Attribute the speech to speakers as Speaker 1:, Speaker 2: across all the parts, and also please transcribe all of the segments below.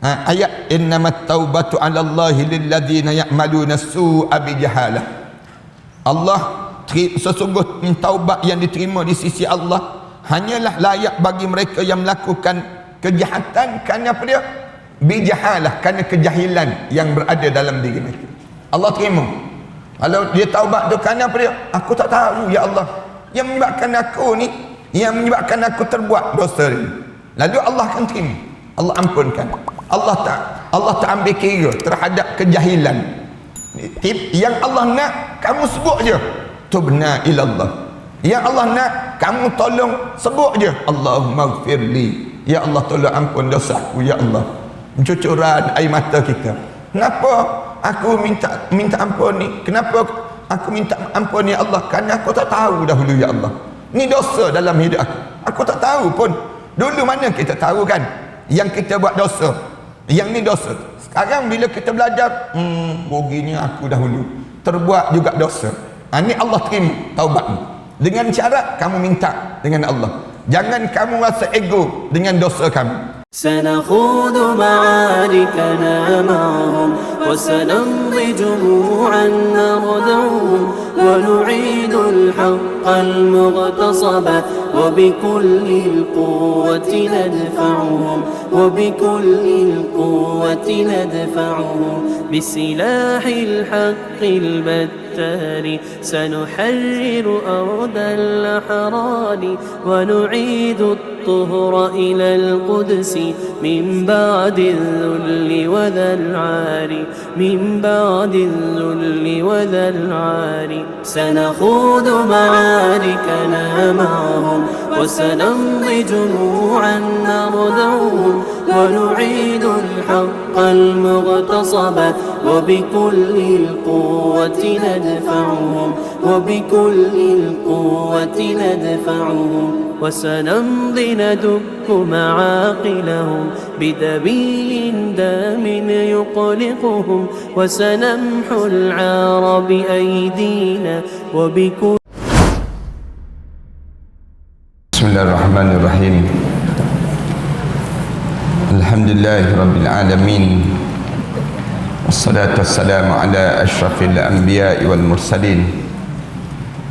Speaker 1: ayat innamat taubatu 'ala Allahi lilladzina ya'maluna su'a bijahalah. Allah sesungguh taubat yang diterima di sisi Allah hanyalah layak bagi mereka yang melakukan kejahatan kerana apa dia? Bijahalah, kerana kejahilan yang berada dalam diri mereka. Allah terima. Kalau dia taubat tu kerana apa dia? Aku tak tahu ya Allah. Yang menyebabkan aku ni, yang menyebabkan aku terbuat dosa ni. Lalu Allah akan terima. Allah ampunkan. Allah tak ambil kira terhadap kejahilan. Yang Allah nak kamu sebut je, tubna ilallah. Yang Allah nak kamu tolong sebut je, Allahumma gfirli, ya Allah tolong ampun dosaku ya Allah. Cucuran air mata kita. Kenapa aku minta ampun ni? Kenapa aku minta ampun ya Allah? Kerana aku tak tahu dahulu ya Allah. Ni dosa dalam hidup aku. Aku tak tahu pun. Dulu mana kita tahu kan yang kita buat dosa, yang ni dosa. Sekarang bila kita belajar, ruginya aku dahulu terbuat juga dosa. Ni Allah terima taubat ni. Dengan syarat kamu minta dengan Allah. Jangan kamu rasa ego dengan dosa kamu.
Speaker 2: سنخوض معاركنا معهم وسنمضي جموعا نردعهم ونعيد الحق المغتصب وبكل القوة ندفعهم وبكل القوة ندفعهم بسلاح الحق البتار سنحرر أرض الأحرار ونعيد الطهر إلى القدس من بعد الذل وذا العار من بعد الذل وذا العار سنخوض معاركنا معهم وسنمضي جموعا نردعهم ونعيد الحق المغتصب وبكل القوة ندفعهم وبكل القوة ندفعهم وسنمضي ندك معاقلهم بدبيل دام يقلقهم وسنمحو العار بأيدينا وبكل.
Speaker 1: بسم الله الرحمن الرحيم. الحمد لله رب العالمين والصلاة والسلام على أشرف الأنبياء والمرسلين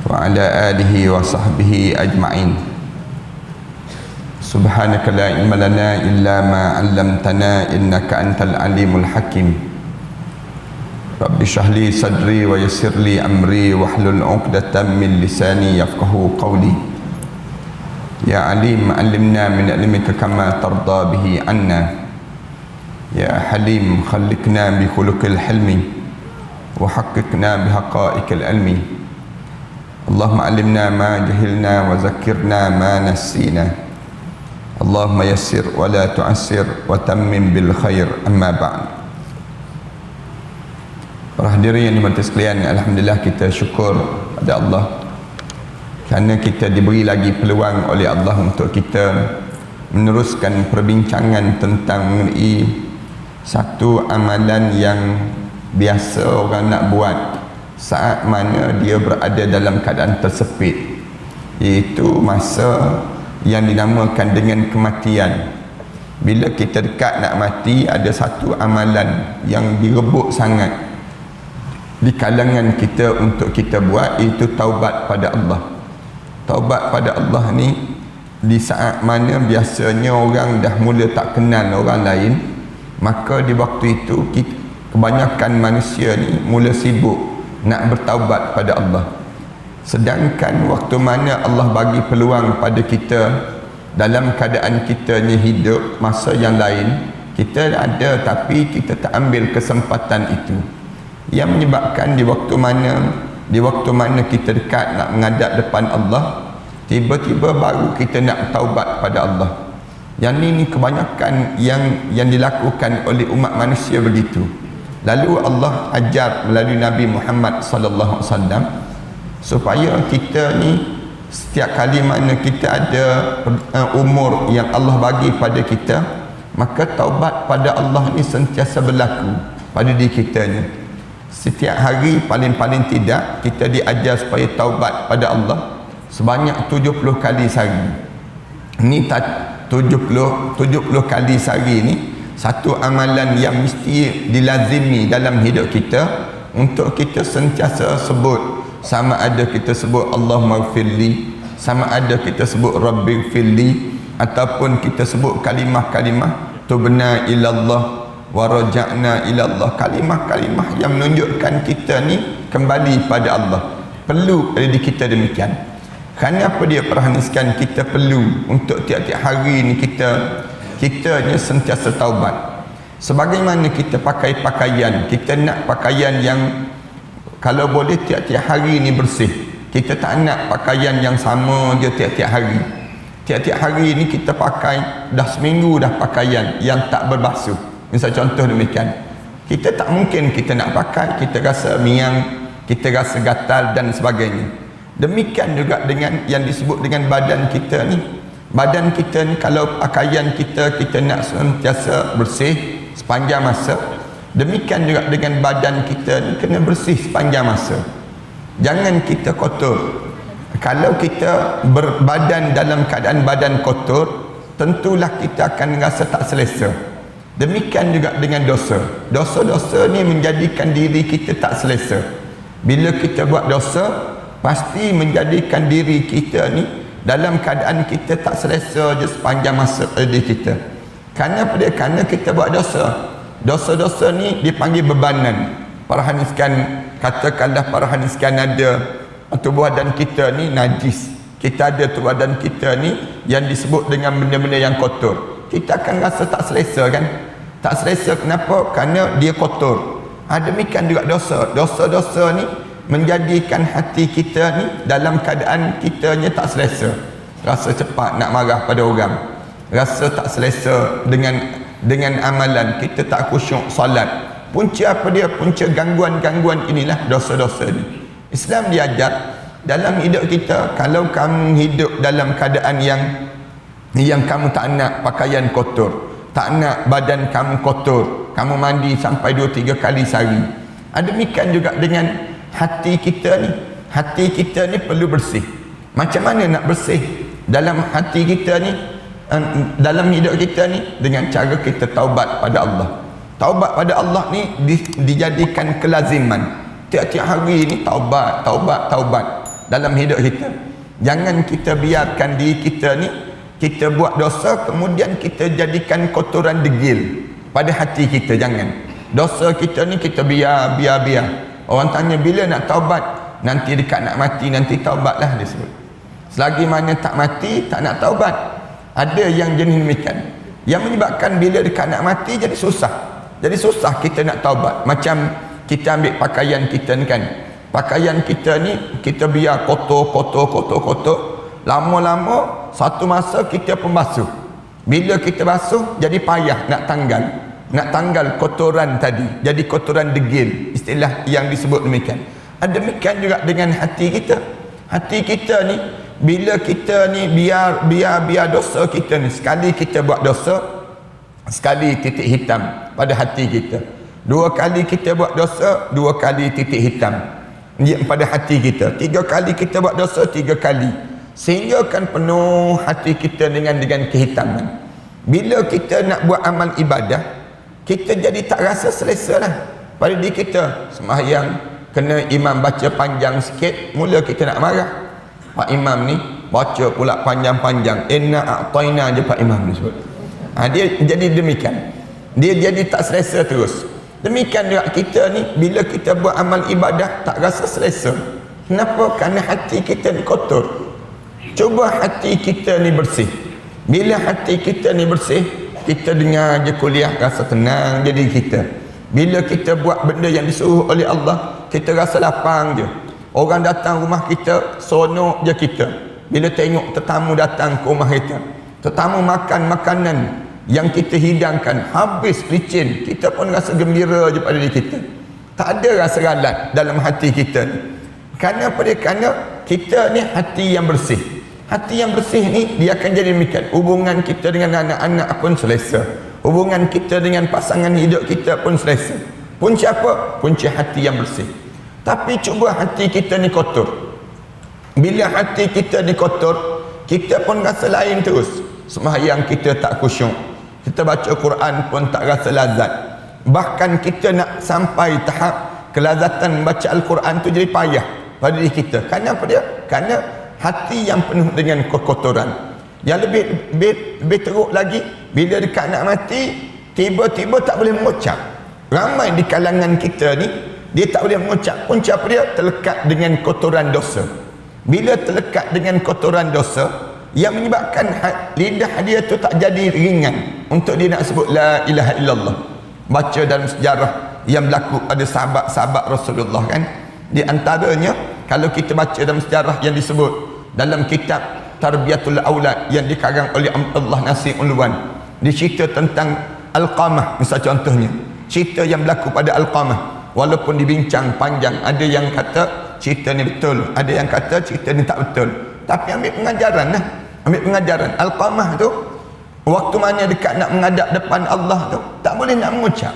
Speaker 1: وعلى آله وصحبه أجمعين. سبحانك لا علم لنا إلا ما علمتنا إنك أنت العليم الحكيم. رب اشرح لي صدري ويسر لي أمري واحلل عقدة من لساني يفقهوا قولي. يا عليم علمنا من علمك كما ترضى به عنا. يا حليم خلقنا بخلق الحلم وحققنا بحقائق العلم. اللهم علمنا ما جهلنا وذكرنا ما نسينا. اللهم يسر ولا تعسر وتمم بالخير. أما بعد. Para hadirin yang dimati sekalian, alhamdulillah kita syukur pada Allah kerana kita diberi lagi peluang oleh Allah untuk kita meneruskan perbincangan tentang mengenai satu amalan yang biasa orang nak buat saat mana dia berada dalam keadaan tersepit, iaitu masa yang dinamakan dengan kematian. Bila kita dekat nak mati, ada satu amalan yang direbut sangat di kalangan kita untuk kita buat, iaitu taubat pada Allah. Taubat pada Allah ni di saat mana biasanya orang dah mula tak kenal orang lain, maka di waktu itu kebanyakan manusia ni mula sibuk nak bertaubat pada Allah. Sedangkan waktu mana Allah bagi peluang pada kita dalam keadaan kita ni hidup, masa yang lain kita ada tapi kita tak ambil kesempatan itu, yang menyebabkan di waktu mana kita dekat nak menghadap depan Allah, tiba-tiba baru kita nak taubat pada Allah. Yang ni kebanyakan yang dilakukan oleh umat manusia begitu. Lalu Allah ajar melalui Nabi Muhammad sallallahu alaihi wasallam supaya kita ni setiap kali mana kita ada umur yang Allah bagi pada kita, maka taubat pada Allah ni sentiasa berlaku pada diri kita ni. Setiap hari paling-paling tidak kita diajar supaya taubat pada Allah sebanyak 70 kali sehari. Ni 70 kali sehari ni satu amalan yang mesti dilazimi dalam hidup kita untuk kita sentiasa sebut, sama ada kita sebut Allahumma ghfirli, sama ada kita sebut Rabbi ghfirli, ataupun kita sebut kalimah-kalimah tubna ilallah wa raja'na ilallah, kalimah-kalimah yang menunjukkan kita ni kembali pada Allah. Perlu pada diri kita demikian. Kerana apa dia perhaniskan kita perlu untuk tiap-tiap hari ni kita ni sentiasa taubat. Sebagaimana kita pakai pakaian, kita nak pakaian yang kalau boleh tiap-tiap hari ni bersih. Kita tak nak pakaian yang sama je tiap-tiap hari. Tiap-tiap hari ni kita pakai dah seminggu dah pakaian yang tak berbasuh. Misal contoh demikian. Kita tak mungkin kita nak pakai, kita rasa miang, kita rasa gatal dan sebagainya. Demikian juga dengan yang disebut dengan badan kita ni. Badan kita ni kalau pakaian kita nak sentiasa bersih sepanjang masa. Demikian juga dengan badan kita ni kena bersih sepanjang masa. Jangan kita kotor. Kalau kita berbadan dalam keadaan badan kotor, tentulah kita akan rasa tak selesa. Demikian juga dengan dosa. Dosa-dosa ni menjadikan diri kita tak selesa. Bila kita buat dosa, pasti menjadikan diri kita ni dalam keadaan kita tak selesa je sepanjang masa diri kita. Kerana apa dia? Kerana kita buat dosa. Dosa-dosa ni dipanggil bebanan. Perhaniskan, katakanlah perhaniskan ada tubuh badan kita ni najis. Kita ada tubuh badan kita ni yang disebut dengan benda-benda yang kotor. Kita akan rasa tak selesa kan? Tak selesa kenapa? Kerana dia kotor. Demikian juga dosa. Dosa-dosa ni menjadikan hati kita ni dalam keadaan kitanya tak selesa. Rasa cepat nak marah pada orang. Rasa tak selesa dengan amalan. Kita tak khusyuk solat. Punca apa dia? Punca gangguan-gangguan inilah dosa-dosa ni. Islam diajar dalam hidup kita, kalau kamu hidup dalam keadaan yang kamu tak nak pakaian kotor, tak nak badan kamu kotor, kamu mandi sampai 2-3 kali sehari. Demikian juga dengan hati kita ni. Hati kita ni perlu bersih. Macam mana nak bersih dalam hati kita ni, dalam hidup kita ni? Dengan cara kita taubat pada Allah. Taubat pada Allah ni dijadikan kelaziman. Tiap-tiap hari ni taubat dalam hidup kita. Jangan kita biarkan diri kita ni kita buat dosa kemudian kita jadikan kotoran degil pada hati kita. Jangan. Dosa kita ni kita biar. Orang tanya bila nak taubat? Nanti dekat nak mati nanti taubatlah dia sebut. Selagi mana tak mati tak nak taubat. Ada yang jenis demikian. Yang menyebabkan bila dekat nak mati jadi susah. Jadi susah kita nak taubat. Macam kita ambil pakaian kita ni kan. Pakaian kita ni kita biar kotor. Lama-lama satu masa kita pun basuh. Bila kita basuh jadi payah nak tanggal kotoran tadi. Jadi kotoran degil. Istilah yang disebut demikian. Demikian juga dengan hati kita. Hati kita ni bila kita ni biar dosa kita ni. Sekali kita buat dosa, sekali titik hitam pada hati kita. 2 kali kita buat dosa, 2 kali titik hitam pada hati kita. 3 kali kita buat dosa, 3 kali. Sehingga kan penuh hati kita dengan kehitaman. Bila kita nak buat amal ibadah, kita jadi tak rasa selesa lah pada diri kita. Sembahyang kena imam baca panjang sikit, mula kita nak marah. Pak imam ni baca pula panjang-panjang. Inna a'tayna je Pak imam ni sebut. Dia jadi demikian. Dia jadi tak selesa terus. Demikian juga kita ni bila kita buat amal ibadah tak rasa selesa. Kenapa? Kerana hati kita ni kotor. Cuba hati kita ni bersih. Bila hati kita ni bersih, kita dengar je kuliah rasa tenang jadi kita. Bila kita buat benda yang disuruh oleh Allah, kita rasa lapang je. Orang datang rumah kita, sonok je kita. Bila tengok tetamu datang ke rumah kita, tetamu makan makanan yang kita hidangkan habis licin, kita pun rasa gembira je pada diri kita. Tak ada rasa ralat dalam hati kita ni. Kerana apa dia? Kerana kita ni hati yang bersih. Hati yang bersih ni dia akan jadi demikian. Hubungan kita dengan anak-anak pun selesa. Hubungan kita dengan pasangan hidup kita pun selesa. Punca apa? Punca hati yang bersih. Tapi cuba hati kita ni kotor. Bila hati kita ni kotor, kita pun rasa lain terus. Sembahyang kita tak khusyuk. Kita baca Quran pun tak rasa lazat. Bahkan kita nak sampai tahap kelazatan baca Al-Quran tu jadi payah pada diri kita. Kerana apa dia? Kerana hati yang penuh dengan kekotoran. Yang lebih teruk lagi, bila dekat nak mati, tiba-tiba tak boleh mengucap. Ramai di kalangan kita ni, dia tak boleh mengucap. Punca apa dia? Terlekat dengan kotoran dosa. Bila terlekat dengan kotoran dosa, yang menyebabkan lidah dia tu tak jadi ringan untuk dia nak sebut la ilaha illallah. Baca dalam sejarah yang berlaku pada sahabat-sahabat Rasulullah kan, di antaranya kalau kita baca dalam sejarah yang disebut dalam kitab Tarbiyatul Aulad yang dikarang oleh Allah Nasir Ulwan, dicerita tentang Alqamah misal contohnya, cerita yang berlaku pada Alqamah. Walaupun dibincang panjang, ada yang kata cerita ni betul, ada yang kata cerita ni tak betul, tapi ambil pengajaran lah. Ambil pengajaran. Alqamah tu waktu mana dekat nak menghadap depan Allah tu tak boleh nak mengucap,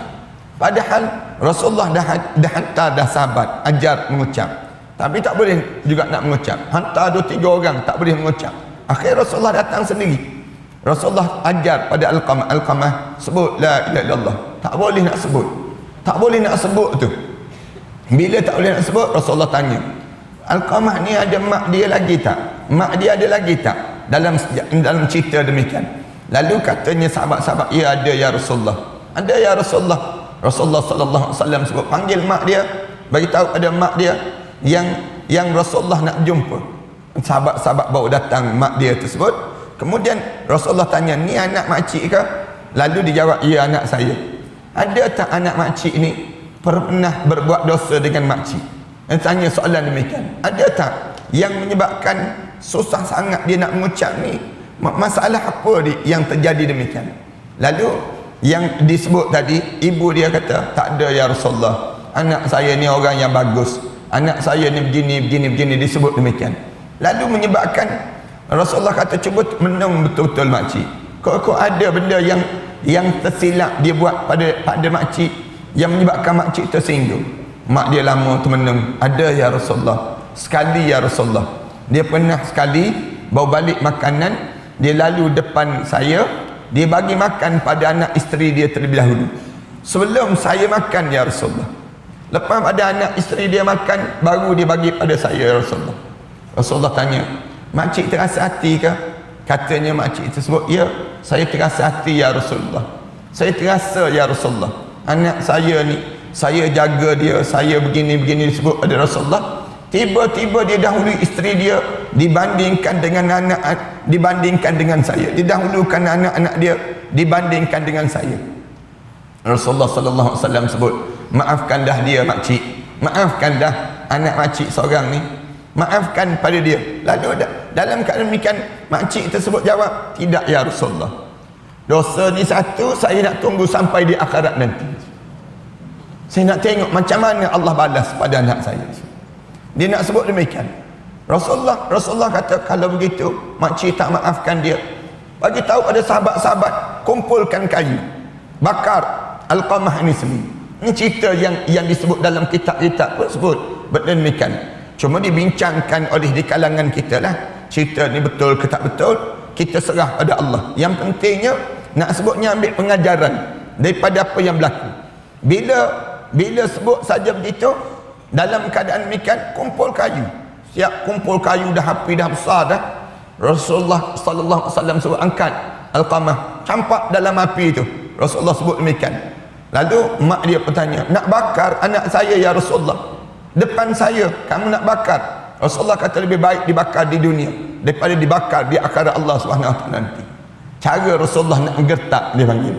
Speaker 1: padahal Rasulullah dah hantar dah sahabat ajar mengucap, tapi tak boleh juga nak mengucap. Hantar 2-3 orang tak boleh mengucap. Akhir Rasulullah datang sendiri. Rasulullah ajar pada Alqamah sebut la ilaha illallah. Tak boleh nak sebut. Tak boleh nak sebut tu. Bila tak boleh nak sebut, Rasulullah tanya, Alqamah ni ada mak dia lagi tak? Mak dia ada lagi tak? Dalam cerita demikian. Lalu katanya sahabat-sahabat, ya ada ya Rasulullah. Ada ya Rasulullah. Rasulullah sallallahu alaihi wasallam sebut, panggil mak dia, bagi tahu ada mak dia yang Rasulullah nak jumpa. Sahabat-sahabat bawa datang mak dia tersebut. Kemudian Rasulullah tanya, ni anak makcik ke? Lalu dijawab, ya anak saya. Ada tak anak makcik ni pernah berbuat dosa dengan makcik? Dan tanya soalan demikian. Ada tak yang menyebabkan susah sangat dia nak mengucap ni? Masalah apa yang terjadi demikian? Lalu yang disebut tadi, ibu dia kata, tak ada ya Rasulullah, anak saya ni orang yang bagus, anak saya ni begini disebut demikian. Lalu menyebabkan Rasulullah kata, cuba menung betul-betul makcik. Kok ada benda yang tersilap dia buat pada makcik yang menyebabkan makcik tersinggung. Mak dia lama termenung. Ada ya Rasulullah, sekali ya Rasulullah, dia pernah sekali bawa balik makanan, dia lalu depan saya, dia bagi makan pada anak isteri dia terlebih dahulu sebelum saya makan ya Rasulullah. Lepas pada anak isteri dia makan, baru dia bagi pada saya ya Rasulullah. Rasulullah tanya, makcik terasa hati ke? Katanya makcik tersebut, ya saya terasa hati ya Rasulullah. Saya terasa ya Rasulullah, anak saya ni, saya jaga dia, saya begini disebut pada Rasulullah. Tiba-tiba dia dahului isteri dia dibandingkan dengan dibandingkan dengan saya. Didahulukan anak-anak dia dibandingkan dengan saya. Rasulullah sallallahu alaihi wasallam sebut, maafkanlah dia makcik, maafkanlah anak makcik seorang ni, maafkan pada dia. Lalu dalam keadaan demikian, makcik tersebut jawab, tidak ya Rasulullah, dosa ni satu, saya nak tunggu sampai di akhirat nanti. Saya nak tengok macam mana Allah balas pada anak saya. Dia nak sebut demikian. Rasulullah kata, kalau begitu makcik tak maafkan dia, bagi tahu pada sahabat-sahabat, kumpulkan kayu, bakar Alqamah ini sendiri. Ini cerita yang disebut dalam kitab-kitab tersebut berdemikian. Cuma dibincangkan oleh di kalangan kita lah. Cerita ni betul ke tak betul, kita serah pada Allah. Yang pentingnya nak sebutnya ambil pengajaran daripada apa yang berlaku. Bila sebut saja begitu, dalam keadaan demikian, kumpul kayu. Siap kumpul kayu, dah api dah besar dah. Rasulullah sallallahu alaihi wasallam suruh angkat Alqamah, campak dalam api itu. Rasulullah sebut demikian. Lalu mak dia bertanya, nak bakar anak saya ya Rasulullah, depan saya kamu nak bakar? Rasulullah kata, lebih baik dibakar di dunia daripada dibakar di akhirat Allah Subhanahu wa taala nanti. Cara Rasulullah nak gertak, dia panggil.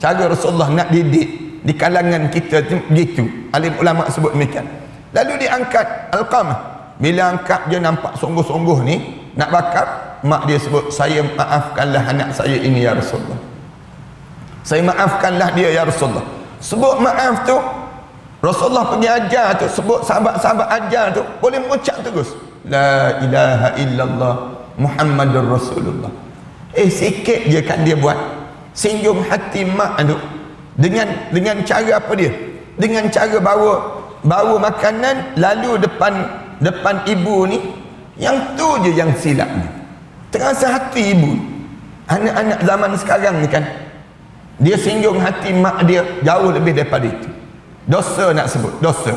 Speaker 1: Cara Rasulullah nak didik di kalangan kita begitu. Alim ulama sebut demikian. Lalu diangkat Alqamah. Bila angkat, dia nampak sungguh-sungguh ni nak bakar. Mak dia sebut, saya maafkanlah anak saya ini ya Rasulullah, saya maafkanlah dia ya Rasulullah. Sebut maaf tu, Rasulullah pergi ajar tu, sebut sahabat-sahabat ajar tu, boleh mengucap terus la ilaha illallah Muhammadur Rasulullah. Sikit je kan dia buat, singgung hati mak tu. Dengan cara apa dia? Dengan cara bawa makanan lalu depan ibu ni. Yang tu je yang silap ni. Terasa hati ibu. Anak-anak zaman sekarang ni kan, Dia singgung hati mak dia jauh lebih daripada itu. Dosa nak sebut, dosa.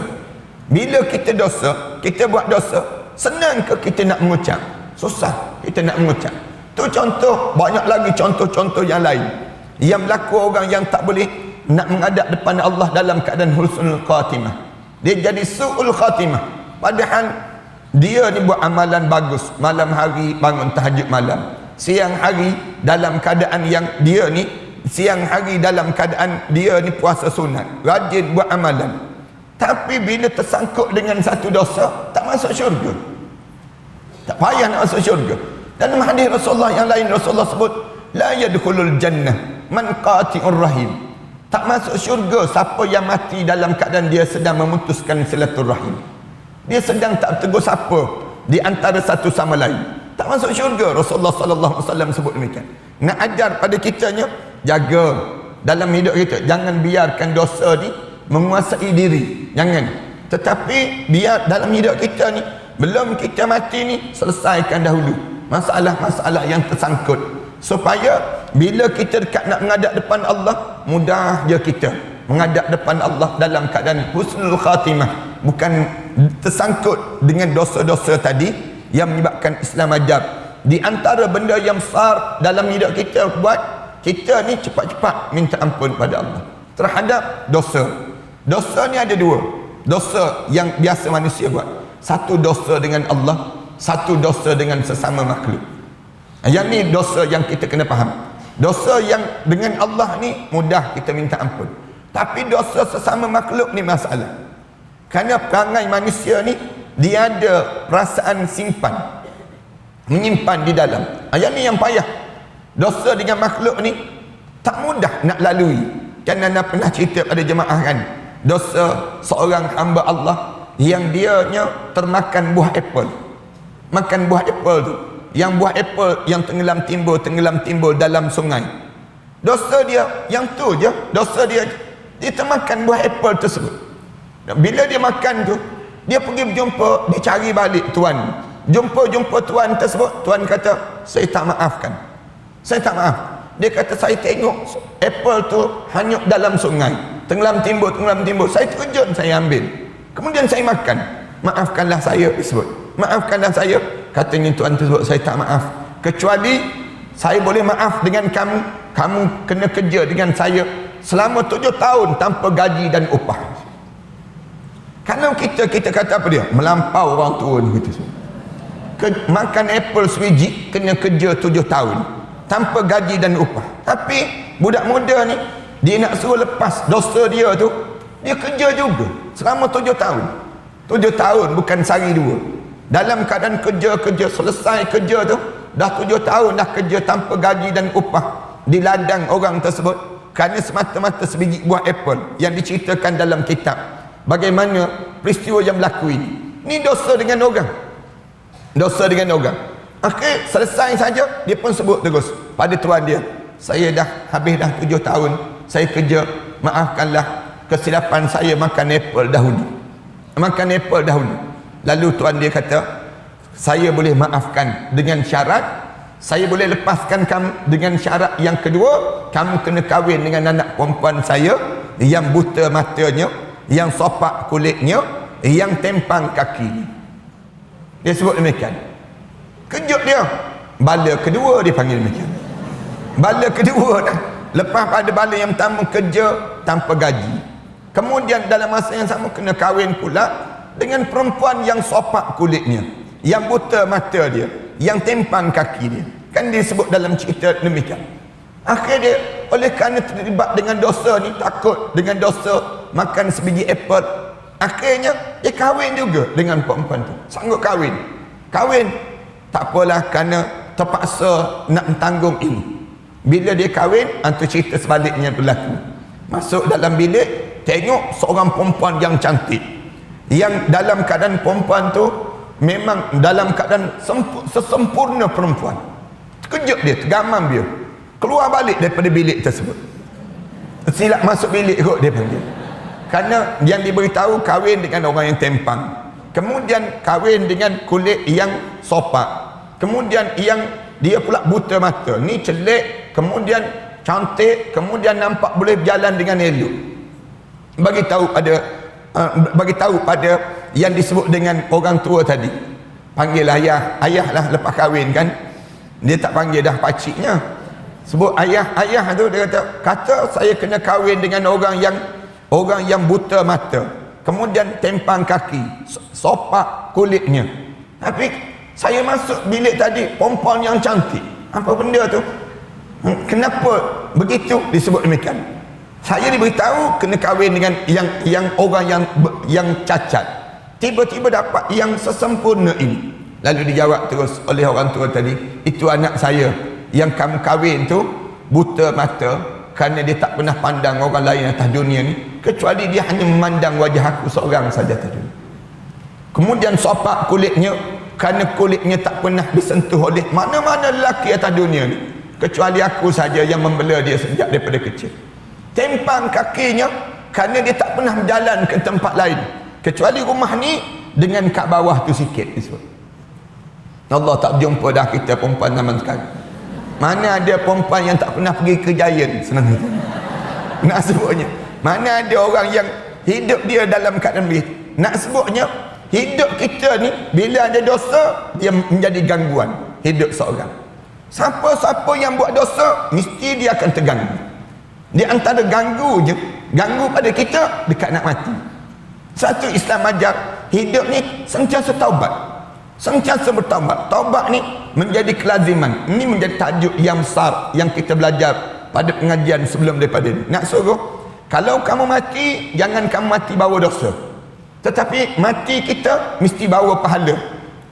Speaker 1: Bila kita dosa, kita buat dosa, senang ke kita nak mengucap? Susah kita nak mengucap. Tu contoh, banyak lagi contoh-contoh yang lain yang berlaku orang yang tak boleh nak menghadap depan Allah dalam keadaan husnul khatimah. Dia jadi su'ul khatimah, padahal dia ni buat amalan bagus, malam hari bangun tahajud malam, siang hari dalam keadaan yang dia ni siang hari dalam keadaan dia ni puasa sunat, rajin buat amalan, tapi bila tersangkut dengan satu dosa, tak masuk syurga, tak payah nak masuk syurga. Dalam hadis Rasulullah yang lain, Rasulullah sebut la yadkhulul jannah man qati'ur rahim, tak masuk syurga siapa yang mati dalam keadaan dia sedang memutuskan silaturahim, dia sedang tak tegur siapa di antara satu sama lain, tak masuk syurga. Rasulullah sallallahu alaihi wasallam sebut demikian. Nak ajar pada kitanya, jaga dalam hidup kita, jangan biarkan dosa ni menguasai diri, jangan. Tetapi biar dalam hidup kita ni, belum kita mati ni, selesaikan dahulu masalah-masalah yang tersangkut, supaya bila kita dekat nak menghadap depan Allah, mudah je kita menghadap depan Allah dalam keadaan husnul khatimah, bukan tersangkut dengan dosa-dosa tadi yang menyebabkan Islam ajar. Di antara benda yang besar dalam hidup kita buat, kita ni cepat-cepat minta ampun pada Allah terhadap dosa. Dosa ni ada dua. Dosa yang biasa manusia buat, satu dosa dengan Allah, satu dosa dengan sesama makhluk. Yang ni dosa yang kita kena faham. Dosa yang dengan Allah ni mudah kita minta ampun, tapi dosa sesama makhluk ni masalah. Kerana perangai manusia ni, dia ada perasaan simpan, menyimpan di dalam. Yang ni yang payah. Dosa dengan makhluk ni tak mudah nak lalui. Kan anda pernah cerita pada jemaah kan, dosa seorang hamba Allah yang dianya termakan buah apple. Makan buah apple tu, yang buah apple yang tenggelam timbul dalam sungai. Dosa dia yang tu je, dosa dia termakan buah apple tersebut. Bila dia makan tu, dia pergi berjumpa, dia cari balik tuan, jumpa tuan tersebut. Tuan kata, saya tak maafkan, saya tak maaf. Dia kata, saya tengok apple tu hanyut dalam sungai, tenggelam timbul, saya terkejut, saya ambil, kemudian saya makan. Maafkanlah saya, disebut, maafkanlah saya. Katanya tuan tersebut, saya tak maaf, kecuali saya boleh maaf dengan kamu, kamu kena kerja dengan saya selama 7 tahun tanpa gaji dan upah. Kalau kita kata apa dia? Melampau orang tua ni kita semua. Makan apple sebiji kena kerja 7 tahun tanpa gaji dan upah. Tapi budak muda ni, dia nak suruh lepas dosa dia tu, dia kerja juga selama 7 tahun. 7 tahun bukan sehari dua. Dalam keadaan kerja, selesai kerja tu, dah 7 tahun dah kerja tanpa gaji dan upah di ladang orang tersebut, kerana semata-mata sebiji buah apple yang diceritakan dalam kitab. Bagaimana peristiwa yang berlaku ini? Ini dosa dengan orang, dosa dengan orang. Akhir selesai saja, dia pun sebut terus pada tuan dia, saya dah habis dah 7 tahun saya kerja, maafkanlah kesilapan saya makan apple dahulu, makan apple dahulu. Lalu tuan dia kata, saya boleh maafkan dengan syarat, saya boleh lepaskan kamu dengan syarat yang kedua, kamu kena kahwin dengan anak perempuan saya yang buta matanya, yang sopak kulitnya, yang tempang kaki. Dia sebut demikian. Kejut dia. Bala kedua dia panggil demikian. Bala kedua dah. Lepas pada bala yang pertama, kerja tanpa gaji, kemudian dalam masa yang sama kena kahwin pula dengan perempuan yang sopak kulitnya, yang buta mata dia, yang tempang kaki dia. Kan disebut dalam cerita demikian. Akhirnya dia, oleh kerana terlibat dengan dosa ni, takut dengan dosa makan sebiji apple, akhirnya dia kahwin juga dengan perempuan tu. Sanggup kahwin, tak apalah, kerana terpaksa nak tanggung ini. Bila dia kahwin, itu cerita sebaliknya berlaku. Masuk dalam bilik, tengok seorang perempuan yang cantik, yang dalam keadaan perempuan tu memang dalam keadaan sesempurna perempuan. Terkejut dia, tergamam dia, keluar balik daripada bilik tersebut. Silap masuk bilik kot dia panggil. Kerana yang diberitahu kahwin dengan orang yang tempang, kemudian kahwin dengan kulit yang sopak, kemudian yang dia pula buta mata, ni celik, kemudian cantik, kemudian nampak boleh berjalan dengan elok. Bagi tahu pada yang disebut dengan orang tua tadi. Panggil ayah lah lepas kahwin kan. Dia tak panggil dah pakciknya. Sebut ayah tu, dia kata saya kena kahwin dengan orang yang buta mata, kemudian tempang kaki, sopak kulitnya. Tapi saya masuk bilik tadi, perempuan yang cantik. Apa benda tu? Kenapa begitu disebut demikian? Saya diberitahu kena kahwin dengan yang orang yang cacat. Tiba-tiba dapat yang sesempurna ini. Lalu dijawab terus oleh orang tua tadi, itu anak saya yang kamu kahwin tu buta mata, kerana dia tak pernah pandang orang lain atas dunia ni, kecuali dia hanya memandang wajah aku seorang saja atas dunia. Kemudian sopak kulitnya, kerana kulitnya tak pernah disentuh oleh mana-mana lelaki atas dunia ni, kecuali aku saja yang membela dia sejak daripada kecil. Tempang kakinya, kerana dia tak pernah berjalan ke tempat lain kecuali rumah ni dengan kat bawah tu sikit disebut. Allah tak jumpa dah kita perempuan zaman sekarang. Mana ada perempuan yang tak pernah pergi ke Giant, senang itu nak sebutnya. Mana ada orang yang hidup dia dalam keadaan begitu. Nak sebutnya, hidup kita ni bila ada dosa, dia menjadi gangguan hidup seorang. Siapa-siapa yang buat dosa, mesti dia akan terganggu. Di antara ganggu pada kita dekat nak mati. Satu, Islam ajar hidup ni sentiasa taubat, sentiasa bertaubat. Taubat ni menjadi kelaziman. Ini menjadi tajuk yang besar yang kita belajar pada pengajian sebelum daripada ini. Nak suruh, kalau kamu mati, jangan kamu mati bawa dosa, tetapi mati kita mesti bawa pahala.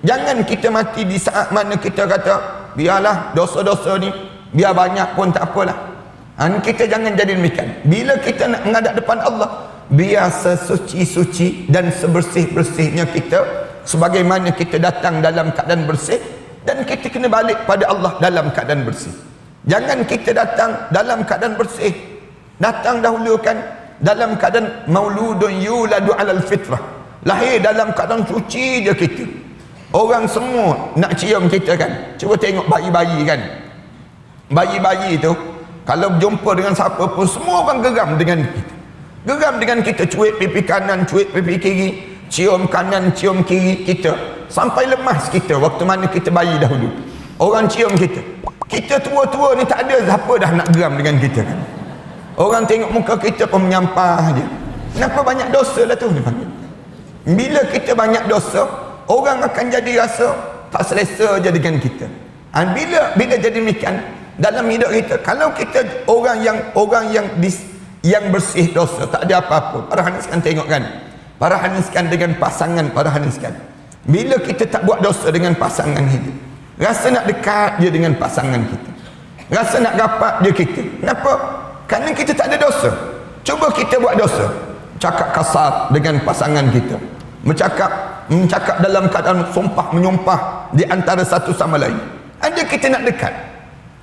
Speaker 1: Jangan kita mati di saat mana kita kata biarlah dosa-dosa ni biar banyak pun tak apalah. Kita jangan jadi demikian. Bila kita nak menghadap depan Allah, biar sesuci-suci dan sebersih-bersihnya kita, sebagaimana kita datang dalam keadaan bersih, dan kita kena balik pada Allah dalam keadaan bersih. Jangan kita datang dalam keadaan bersih, datang dahulu kan dalam keadaan mauludun yuladu alal fitrah, lahir dalam keadaan suci je kita. Orang semua nak cium kita kan. Cuba tengok bayi-bayi kan. Bayi-bayi tu kalau berjumpa dengan siapa pun, semua orang geram dengan kita. Geram dengan kita, cuik pipi kanan, cuik pipi kiri, cium kanan, cium kiri kita. Sampai lemas kita waktu mana kita bayi dahulu. Orang cium kita. Kita tua-tua ni tak ada siapa dah nak geram dengan kita kan. Orang tengok muka kita pun menyampah je. Kenapa banyak dosa lah tu dia panggil. Bila kita banyak dosa, orang akan jadi rasa tak selesa je dengan kita. Bila jadi demikian dalam hidup kita, kalau kita orang yang bersih dosa, tak ada apa-apa. Para haniskan tengok kan, para haniskan dengan pasangan, para haniskan, bila kita tak buat dosa dengan pasangan hidup, rasa nak dekat je dengan pasangan kita, rasa nak rapat je kita. Kenapa? Kerana kita tak ada dosa. Cuba kita buat dosa, cakap kasar dengan pasangan kita, mencakap dalam keadaan sumpah menyumpah di antara satu sama lain. Ada kita nak dekat?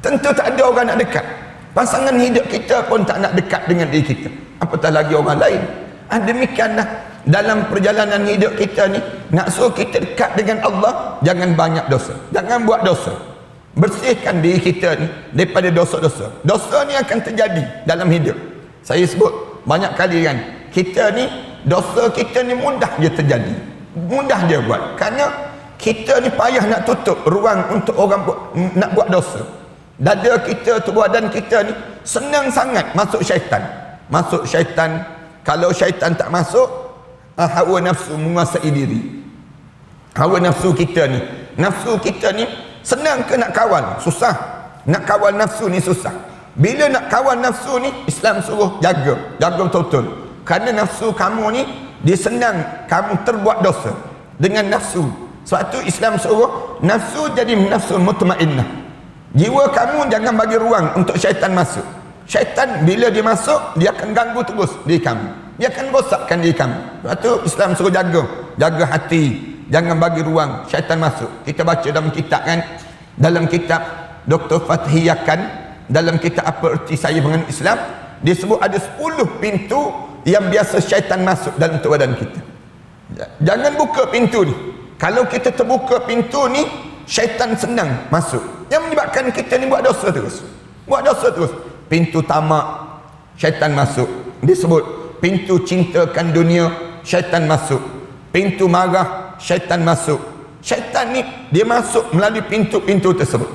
Speaker 1: Tentu tak ada orang nak dekat. Pasangan hidup kita pun tak nak dekat dengan diri kita, apatah lagi orang lain. Demikianlah dalam perjalanan hidup kita ni, nak suruh kita dekat dengan Allah, jangan banyak dosa, jangan buat dosa. Bersihkan diri kita ni daripada dosa-dosa. Dosa ni akan terjadi dalam hidup. Saya sebut banyak kali kan, kita ni, dosa kita ni mudah je terjadi, mudah je buat. Kerana kita ni payah nak tutup ruang untuk orang nak buat dosa. Dada kita, tubuh badan kita ni senang sangat masuk syaitan. Masuk syaitan. Kalau syaitan tak masuk, hawa nafsu menguasai diri. Hawa nafsu kita ni senang ke nak kawal? Susah. Nak kawal nafsu ni susah. Bila nak kawal nafsu ni, Islam suruh jaga betul-betul. Kerana nafsu kamu ni, dia senang kamu terbuat dosa dengan nafsu. Sebab tu Islam suruh nafsu jadi nafsu mutmainnah. Jiwa kamu jangan bagi ruang untuk syaitan masuk. Syaitan bila dia masuk, dia akan ganggu terus diri kamu, dia akan rosakkan diri kamu. Sebab tu Islam suruh jaga hati, jangan bagi ruang syaitan masuk. Kita baca dalam kitab kan, dalam kitab Dr. Fathi Yakan, dalam kitab Apa Erti Saya Mengenal Islam, dia sebut ada 10 pintu yang biasa syaitan masuk dalam tubuh badan kita. Jangan buka pintu ni. Kalau kita terbuka pintu ni, syaitan senang masuk. Yang menyebabkan kita ni buat dosa terus. pintu tamak, syaitan masuk. Disebut pintu cintakan dunia, syaitan masuk. Pintu marah, syaitan masuk. Syaitan ni dia masuk melalui pintu-pintu tersebut.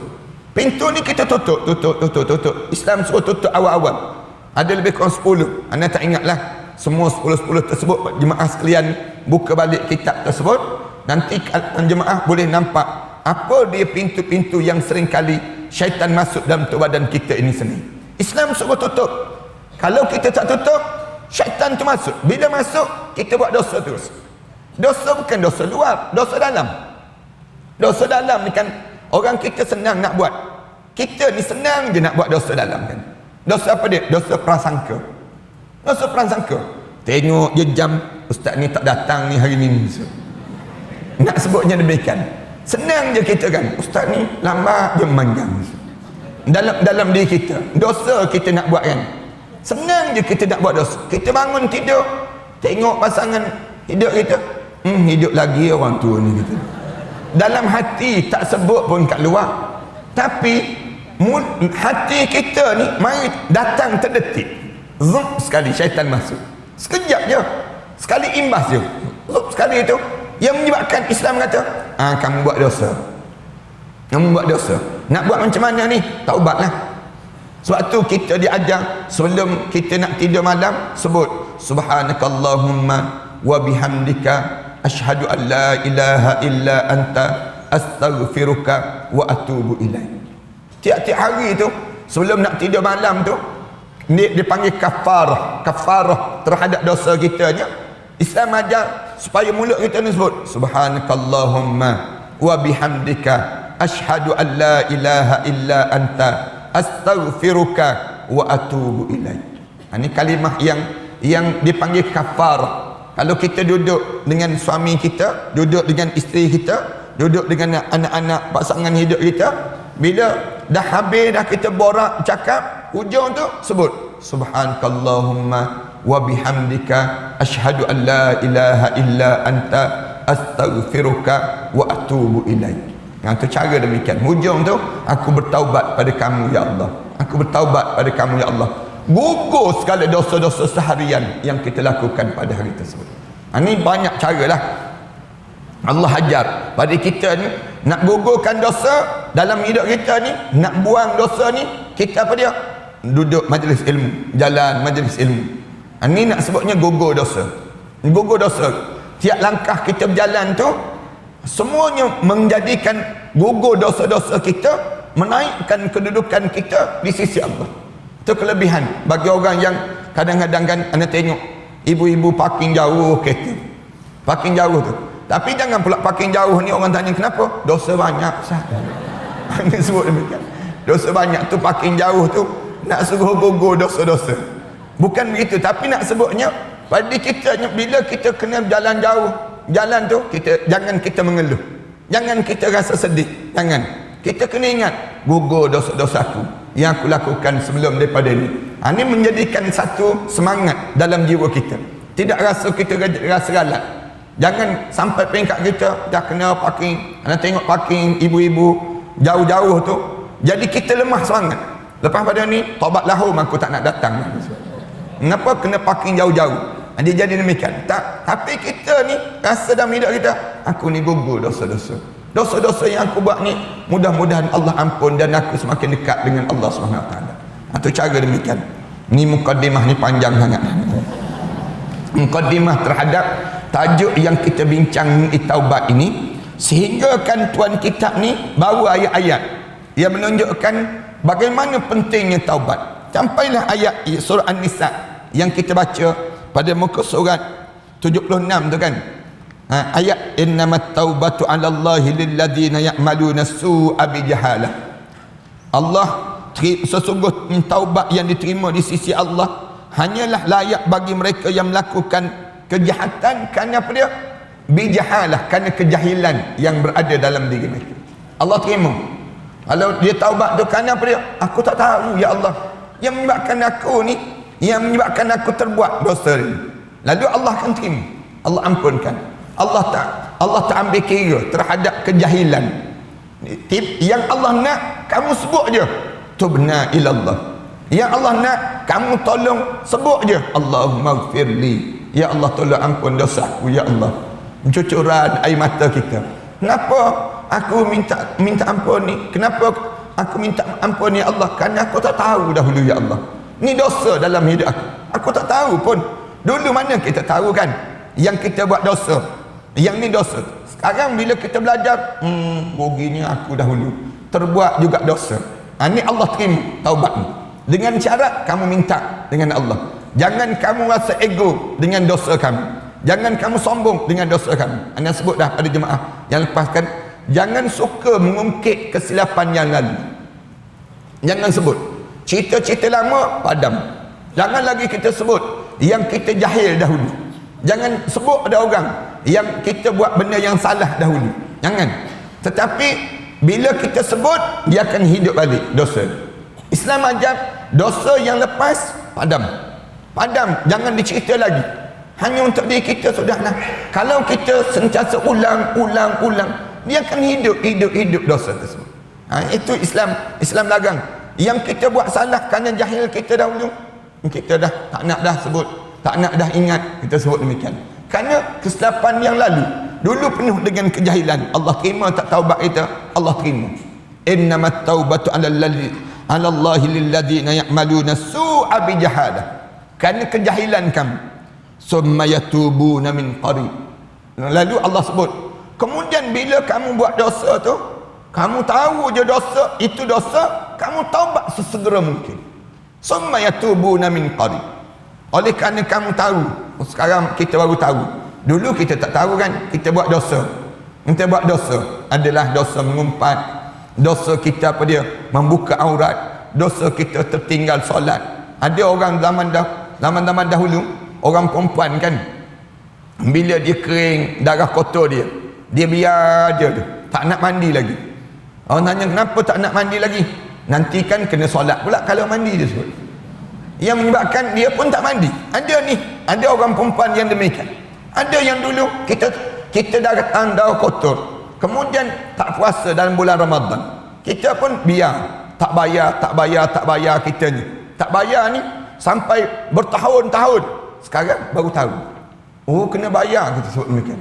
Speaker 1: Pintu ni kita tutup. Islam suruh tutup awal-awal. Ada lebih kurang 10. Anda tak ingatlah semua 10 tersebut. Jemaah sekalian buka balik kitab tersebut. Nanti jemaah boleh nampak apa dia pintu-pintu yang sering kali syaitan masuk dalam badan kita ini sendiri. Islam suruh tutup. Kalau kita tak tutup, syaitan tu masuk. Bila masuk, kita buat dosa terus. Dosa bukan dosa luar, dosa dalam. Dosa dalam ni kan orang kita senang nak buat. Kita ni senang je nak buat dosa dalam kan. Dosa apa dia? Dosa prasangka. Dosa prasangka. Tengok je jam, ustaz ni tak datang ni hari ni. Nak sebutnya demikian. Senang je kita kan. Ustaz ni lama je memanjang. Dalam diri kita. Dosa kita nak buat kan. Senang je kita nak buat dosa. Kita bangun tidur, tengok pasangan hidup kita. Hidup lagi orang tua ni kita. Dalam hati tak sebut pun kat luar, tapi hati kita ni mari datang terdetik, zup sekali syaitan masuk, sekejap je, sekali imbas je, zup sekali itu yang menyebabkan Islam kata kamu buat dosa, kamu buat dosa. Nak buat macam mana ni? Taubatlah. Sebab tu kita diajar sebelum kita nak tidur malam sebut subhanakallahumma wa bihamdika asyhadu an la ilaha illa anta astaghfiruka wa atubu ilaik. Tiap-tiap hari tu sebelum nak tidur malam tu dia dipanggil kafarah terhadap dosa kita nya. Islam ajar supaya mulut kita ni sebut subhanakallahumma wa bihamdika asyhadu an la ilaha illa anta astaghfiruka wa atubu ilaik. Ini kalimah yang dipanggil kafarah. Kalau kita duduk dengan suami kita, duduk dengan isteri kita, duduk dengan anak-anak pasangan hidup kita, bila dah habis dah kita borak cakap, hujung tu sebut subhanakallahumma wa bihamdika asyhadu an la ilaha illa anta astaghfiruka wa atubu ilaik. Nah, tu cara demikian. Hujung tu aku bertaubat pada kamu ya Allah. Aku bertaubat pada kamu ya Allah. Gugur segala dosa-dosa seharian yang kita lakukan pada hari tersebut. Ini banyak cara lah Allah ajar pada kita ni. Nak gugurkan dosa dalam hidup kita ni, nak buang dosa ni, kita apa dia? Duduk majlis ilmu, jalan majlis ilmu. Ini nak sebutnya gugur dosa. Gugur dosa. Tiap langkah kita berjalan tu semuanya menjadikan gugur dosa-dosa kita, menaikkan kedudukan kita di sisi Allah. Itu kelebihan bagi orang yang kadang-kadang kan anda tengok ibu-ibu parking jauh kereta, parking jauh tu. Tapi jangan pula parking jauh ni orang tanya kenapa? Dosa banyak Ustaz. Ini sebut demikian. Dosa banyak tu parking jauh tu nak suruh gugur dosa-dosa. Bukan begitu, tapi nak sebutnya pada kita bila kita kena berjalan jauh, jalan tu jangan kita mengeluh. Jangan kita rasa sedih. Jangan. Kita kena ingat gugur dosa-dosaku yang aku lakukan sebelum daripada ini. Ini menjadikan satu semangat dalam jiwa kita. Tidak rasa kita rasa galak. Jangan sampai peringkat kita dah kena parking. Anda tengok parking ibu-ibu jauh-jauh tu, jadi kita lemah semangat. Lepas pada ni taubat lahum aku tak nak datang. Kenapa kena parking jauh-jauh? Dia jadi demikian. Tapi kita ni rasa dalam hidup kita, aku ni gugur dosa-dosa. Dosa-dosa yang aku buat ni mudah-mudahan Allah ampun dan aku semakin dekat dengan Allah SWT. Itu cara demikian. Ni mukaddimah ni panjang sangat. Mukaddimah terhadap tajuk yang kita bincang taubat ini, sehingga kan tuan kitab ni bawa ayat-ayat yang menunjukkan bagaimana pentingnya taubat. Sampailah ayat surah An-Nisa yang kita baca pada muka surat 76 tu kan. Ayat innamat taubatu 'ala Allahi lil ladzina ya'maluna su'a bi jahalah. Allah sesungguh taubat yang diterima di sisi Allah hanyalah layak bagi mereka yang melakukan kejahatan kerana apa dia? Bi jahalah, kerana kejahilan yang berada dalam diri mereka. Allah terima. Kalau dia taubat tu kerana apa dia? Aku tak tahu ya Allah. Yang menyebabkan aku ni, yang menyebabkan aku terbuat dosa ni. Lalu Allah akan terima. Allah ampunkan. Allah tak ambil kira terhadap kejahilan. Yang Allah nak kamu sebut je, tubna ilallah. Yang Allah nak kamu tolong sebut je, Allahumma gfirli, ya Allah tolong ampun dosaku ya Allah. Cucuran air mata kita. Kenapa aku minta ampun ni? Kenapa aku minta ampun ya Allah? Kerana aku tak tahu dahulu ya Allah. Ni dosa dalam hidup aku. Aku tak tahu pun. Dulu mana kita tahu kan yang kita buat dosa. Yang ni dosa. Sekarang bila kita belajar, ruginya aku dahulu terbuat juga dosa. Ni Allah terima taubat ni. Dengan syarat kamu minta dengan Allah. Jangan kamu rasa ego dengan dosa kamu. Jangan kamu sombong dengan dosa kamu. Anda sebut dah pada jemaah yang lepaskan. Jangan suka mengungkit kesilapan yang lalu. Jangan sebut cerita-cerita lama, padam. Jangan lagi kita sebut yang kita jahil dahulu. Jangan sebut ada orang yang kita buat benda yang salah dahulu. Jangan. Tetapi bila kita sebut, dia akan hidup balik dosa. Islam ajar dosa yang lepas, padam. Padam, jangan dicerita lagi. Hanya untuk diri kita sudahlah. Kalau kita sentiasa ulang, dia akan hidup dosa tersebut. Itu Islam larang. Yang kita buat salah kerana jahil kita dahulu, kita dah tak nak dah sebut, tak nak dah ingat, kita sebut demikian. Kerana kesilapan yang lalu, dulu penuh dengan kejahilan. Allah terima tak taubat kita? Allah terima. Innamat taubatu 'ala Allahi lilladzina ya'maluna su'a bijahadah. Kerana kejahilan kamu. Summa yatubuna min qarib. Lalu Allah sebut, kemudian bila kamu buat dosa tu, kamu tahu je dosa itu dosa, kamu taubat sesegera mungkin. Summa yatubuna min qarib. Oleh kerana kamu tahu, sekarang kita baru tahu. Dulu kita tak tahu kan, kita buat dosa. Kita buat dosa adalah dosa mengumpat, dosa kita apa dia, membuka aurat, dosa kita tertinggal solat. Ada orang zaman dahulu, orang perempuan kan, bila dia kering darah kotor dia biar dia tu, tak nak mandi lagi. Orang tanya kenapa tak nak mandi lagi? Nanti kan kena solat pula kalau mandi dia sebut. Yang menyebabkan dia pun tak mandi. Ada orang perempuan yang demikian. Ada yang dulu kita datang darah kotor, kemudian tak puasa dalam bulan Ramadan, kita pun biar, tak bayar kita ni. Tak bayar ni sampai bertahun-tahun. Sekarang baru tahu. Oh, kena bayar, kita sebut demikian.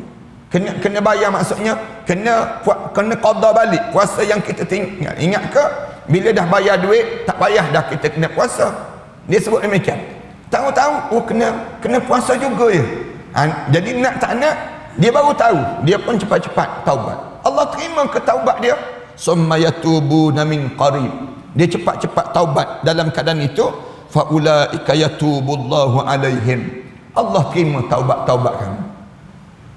Speaker 1: Kena bayar maksudnya kena qada balik puasa yang kita tinggal. Ingat ke bila dah bayar duit, tak payah dah kita kena puasa. Dia sebut demikian. Tahu-tahu kena puasa juga ya. Jadi nak tak nak, dia baru tahu, dia pun cepat-cepat taubat. Allah terima ke taubat dia. Summa yatubuna min qarib. Dia cepat-cepat taubat dalam keadaan itu. Fa ulaika yatubullahu alaihim. Allah terima taubat kamu.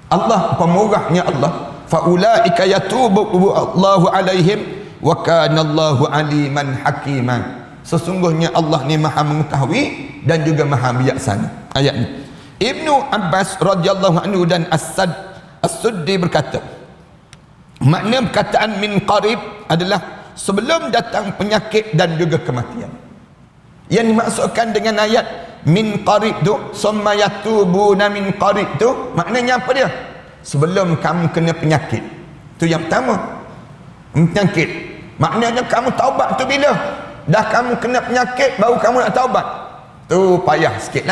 Speaker 1: Allah pemurahnya Allah. Fa ulaika yatubullahu alaihim wa kana Allahu aliman hakiman. Sesungguhnya Allah ni maha mengetahui dan juga maha bijaksana. Ayat ni. Ibnu Abbas radhiyallahu anhu dan As-Suddi berkata, makna perkataan min qarib adalah sebelum datang penyakit dan juga kematian. Yang dimaksudkan dengan ayat min qarib tu, summa yatubuna min qarib tu, maknanya apa dia? Sebelum kamu kena penyakit. Tu yang pertama. Penyakit. Maknanya kamu taubat tu bila? Dah kamu kena penyakit baru kamu nak taubat. Tu payah sikit lah.